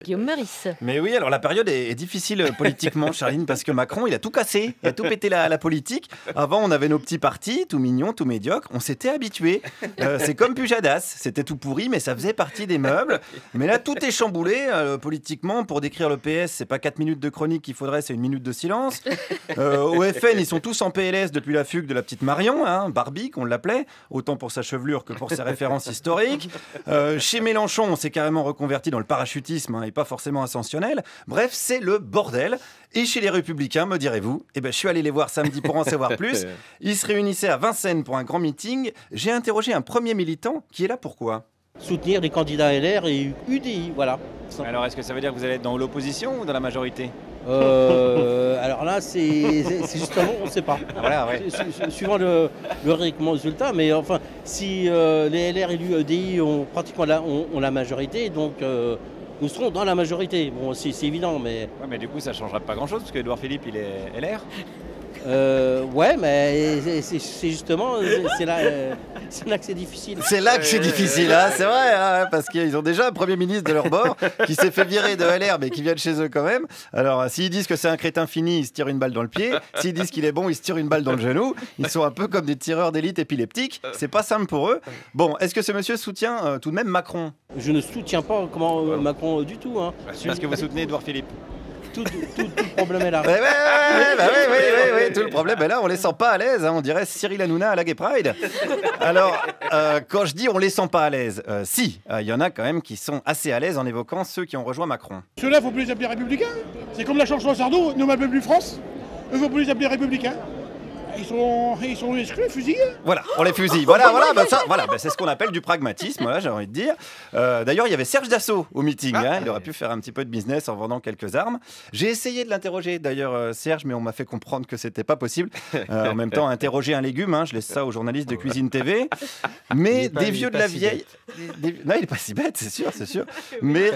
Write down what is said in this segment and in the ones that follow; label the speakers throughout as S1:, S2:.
S1: Guillaume Meurice.
S2: Mais oui, alors la période est difficile politiquement, Charline, parce que Macron, il a tout cassé, il a tout pété la politique. Avant, on avait nos petits partis, tout mignons, tout médiocres, on s'était habitués. C'est comme Pujadas, c'était tout pourri, mais ça faisait partie des meubles. Mais là, tout est chamboulé politiquement. Pour décrire le PS, c'est pas 4 minutes de chronique qu'il faudrait, c'est 1 minute de silence. Au FN, ils sont tous en PLS depuis la fugue de la petite Marion, hein, Barbie, qu'on l'appelait, autant pour sa chevelure que pour ses références historiques. Chez Mélenchon, on s'est carrément reconverti dans le parachutisme, hein, et pas forcément ascensionnel. Bref, c'est le bordel. Et chez les Républicains, me direz-vous, je suis allé les voir samedi pour en savoir plus. Ils se réunissaient à Vincennes pour un grand meeting. J'ai interrogé un premier militant qui est là pourquoi ?
S3: Soutenir les candidats LR et UDI, voilà.
S4: Alors, est-ce que ça veut dire que vous allez être dans l'opposition ou dans la majorité ?
S3: Alors là, c'est justement, on ne sait pas.
S4: Voilà, ouais.
S3: Suivant le résultat, mais enfin, si les LR et l'UDI ont pratiquement la majorité, donc nous serons dans la majorité. Bon, c'est évident, mais...
S4: Ouais, mais du coup, ça ne changera pas grand-chose, parce que Édouard Philippe, il est LR.
S3: Ouais, mais c'est justement, c'est là que c'est difficile.
S2: C'est là que c'est difficile, hein, c'est vrai, hein, parce qu'ils ont déjà un Premier ministre de leur bord qui s'est fait virer de LR, mais qui vient de chez eux quand même. Alors, s'ils disent que c'est un crétin fini, ils se tirent une balle dans le pied. S'ils disent qu'il est bon, ils se tirent une balle dans le genou. Ils sont un peu comme des tireurs d'élite épileptiques. C'est pas simple pour eux. Bon, est-ce que ce monsieur soutient tout de même Macron ?
S3: Je ne soutiens pas Macron du tout. Hein.
S4: Parce que vous soutenez Édouard Philippe.
S3: Tout le problème est là.
S2: Oui, tout le problème est là, on les sent pas à l'aise, hein, on dirait Cyril Hanouna à la Gay Pride. Alors, quand je dis on les sent pas à l'aise, si, il y en a quand même qui sont assez à l'aise en évoquant ceux qui ont rejoint Macron.
S5: Ceux-là, il ne faut plus les appeler républicains. C'est comme la chanson à Sardou, ne m'appelle plus France. Eux, il ne faut plus les appeler républicains. Ils sont exclus, fusillés.
S2: Voilà, on les fusille. C'est ce qu'on appelle du pragmatisme, voilà, j'ai envie de dire. D'ailleurs, il y avait Serge Dassault au meeting. Hein, il aurait pu faire un petit peu de business en vendant quelques armes. J'ai essayé de l'interroger, d'ailleurs, Serge, mais on m'a fait comprendre que c'était pas possible. En même temps, interroger un légume, hein, je laisse ça aux journalistes de Cuisine TV. Mais des vieux de la vieille... Non, il est pas si bête, c'est sûr. Mais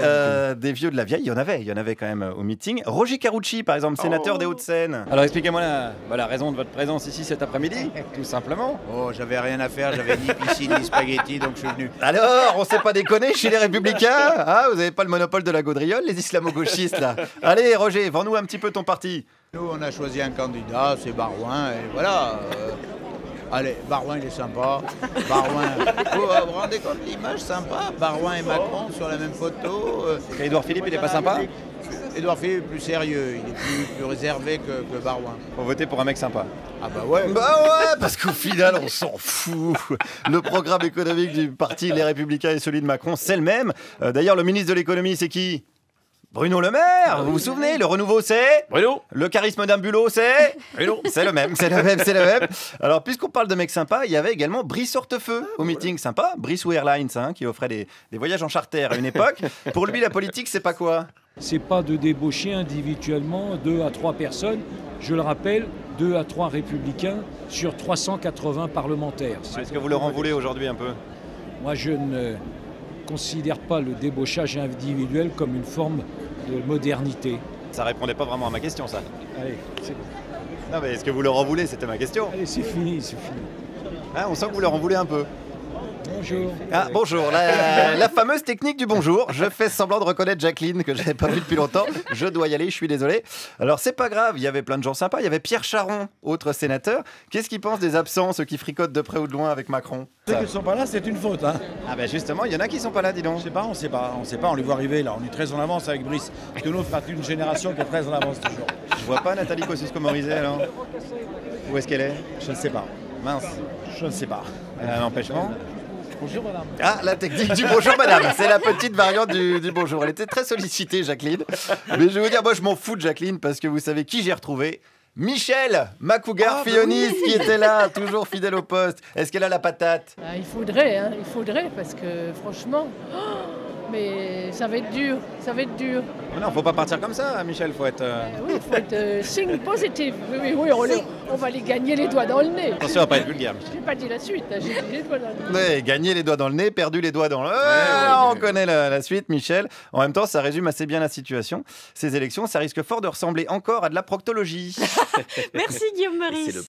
S2: des vieux de la vieille, il y en avait quand même au meeting. Roger Carucci, par exemple, sénateur des Hauts-de-Seine.
S4: Alors, expliquez-moi la raison de votre présence ici cet après-midi, tout simplement.
S6: Oh, j'avais rien à faire, j'avais ni piscine ni spaghetti, donc je suis venu.
S2: Alors, on s'est pas déconné chez les Républicains, hein, vous avez pas le monopole de la gaudriole, les islamo-gauchistes, là. Allez, Roger, vends-nous un petit peu ton parti.
S6: Nous, on a choisi un candidat, c'est Barouin, et voilà. Allez, Barouin, il est sympa. Barouin, vous vous rendez compte l'image sympa, Barouin et Macron sur la même photo.
S4: Édouard Philippe, il est pas sympa ?
S6: Édouard Philippe est plus sérieux, il est plus réservé que Barouin.
S4: Faut voter pour un mec sympa.
S6: Ah bah ouais.
S2: Parce qu'au final, on s'en fout. Le programme économique du parti Les Républicains et celui de Macron, c'est le même. D'ailleurs, le ministre de l'économie, c'est qui ? Bruno Le Maire, vous vous souvenez, le renouveau c'est
S4: Bruno.
S2: Le charisme d'un bulot c'est
S4: Bruno.
S2: C'est le même. Alors, puisqu'on parle de mecs sympas, il y avait également Brice Hortefeux au meeting sympa, Brice Airlines, hein, qui offrait des voyages en charter à une époque. Pour lui, la politique, c'est pas quoi ?
S7: C'est pas de débaucher individuellement 2 à 3 personnes, je le rappelle, 2 à 3 républicains sur 380 parlementaires.
S4: Est-ce que vous leur en voulez aujourd'hui un peu ?
S7: Moi, je ne considère pas le débauchage individuel comme une forme de modernité.
S4: Ça répondait pas vraiment à ma question, ça.
S7: Allez, c'est bon.
S4: Non, mais est-ce que vous leur en voulez ? C'était ma question.
S7: Allez, c'est fini.
S2: Hein, on sent que vous leur en voulez un peu.
S7: Bonjour.
S2: Ah, bonjour, la fameuse technique du bonjour. Je fais semblant de reconnaître Jacqueline, que je n'avais pas vue depuis longtemps. Je dois y aller, je suis désolé. Alors, c'est pas grave, il y avait plein de gens sympas. Il y avait Pierre Charon, autre sénateur. Qu'est-ce qu'il pense des absents, ceux qui fricotent de près ou de loin avec Macron ?
S8: Ceux qui ne sont pas là, c'est une faute. Hein.
S4: Ah ben justement, il y en a qui sont pas là, dis donc.
S8: On sait pas, on les voit arriver là. On est très en avance avec Brice. Parce que nous, on fait partie d'une génération qui est très en avance toujours.
S2: Je vois pas Nathalie Kosciusko-Morizet, alors. Où est-ce qu'elle est ?
S8: Je ne sais pas.
S2: Mince.
S8: Je ne sais pas.
S2: Elle a un empêchement ?
S8: Bonjour madame.
S2: Ah, la technique du bonjour madame, c'est la petite variante du bonjour. Elle était très sollicitée, Jacqueline. Mais je vais vous dire, moi je m'en fous de Jacqueline parce que vous savez qui j'ai retrouvé ? Michel Macougar Fionis qui était là, toujours fidèle au poste. Est-ce qu'elle a la patate ?
S9: Il faudrait parce que franchement, mais ça va être dur.
S4: Mais non, faut pas partir comme ça, Michel, faut être...
S9: Oui, il faut être signe positif. Oui, on va les gagner les doigts dans le nez.
S4: Attention à pas être vulgaire, Michel.
S9: J'ai pas dit la suite, j'ai dit les doigts dans le nez.
S2: Ouais, gagner les doigts dans le nez, perdu les doigts dans le... on connaît la suite, Michel. En même temps, ça résume assez bien la situation. Ces élections, ça risque fort de ressembler encore à de la proctologie.
S1: Merci Guillaume Meurice.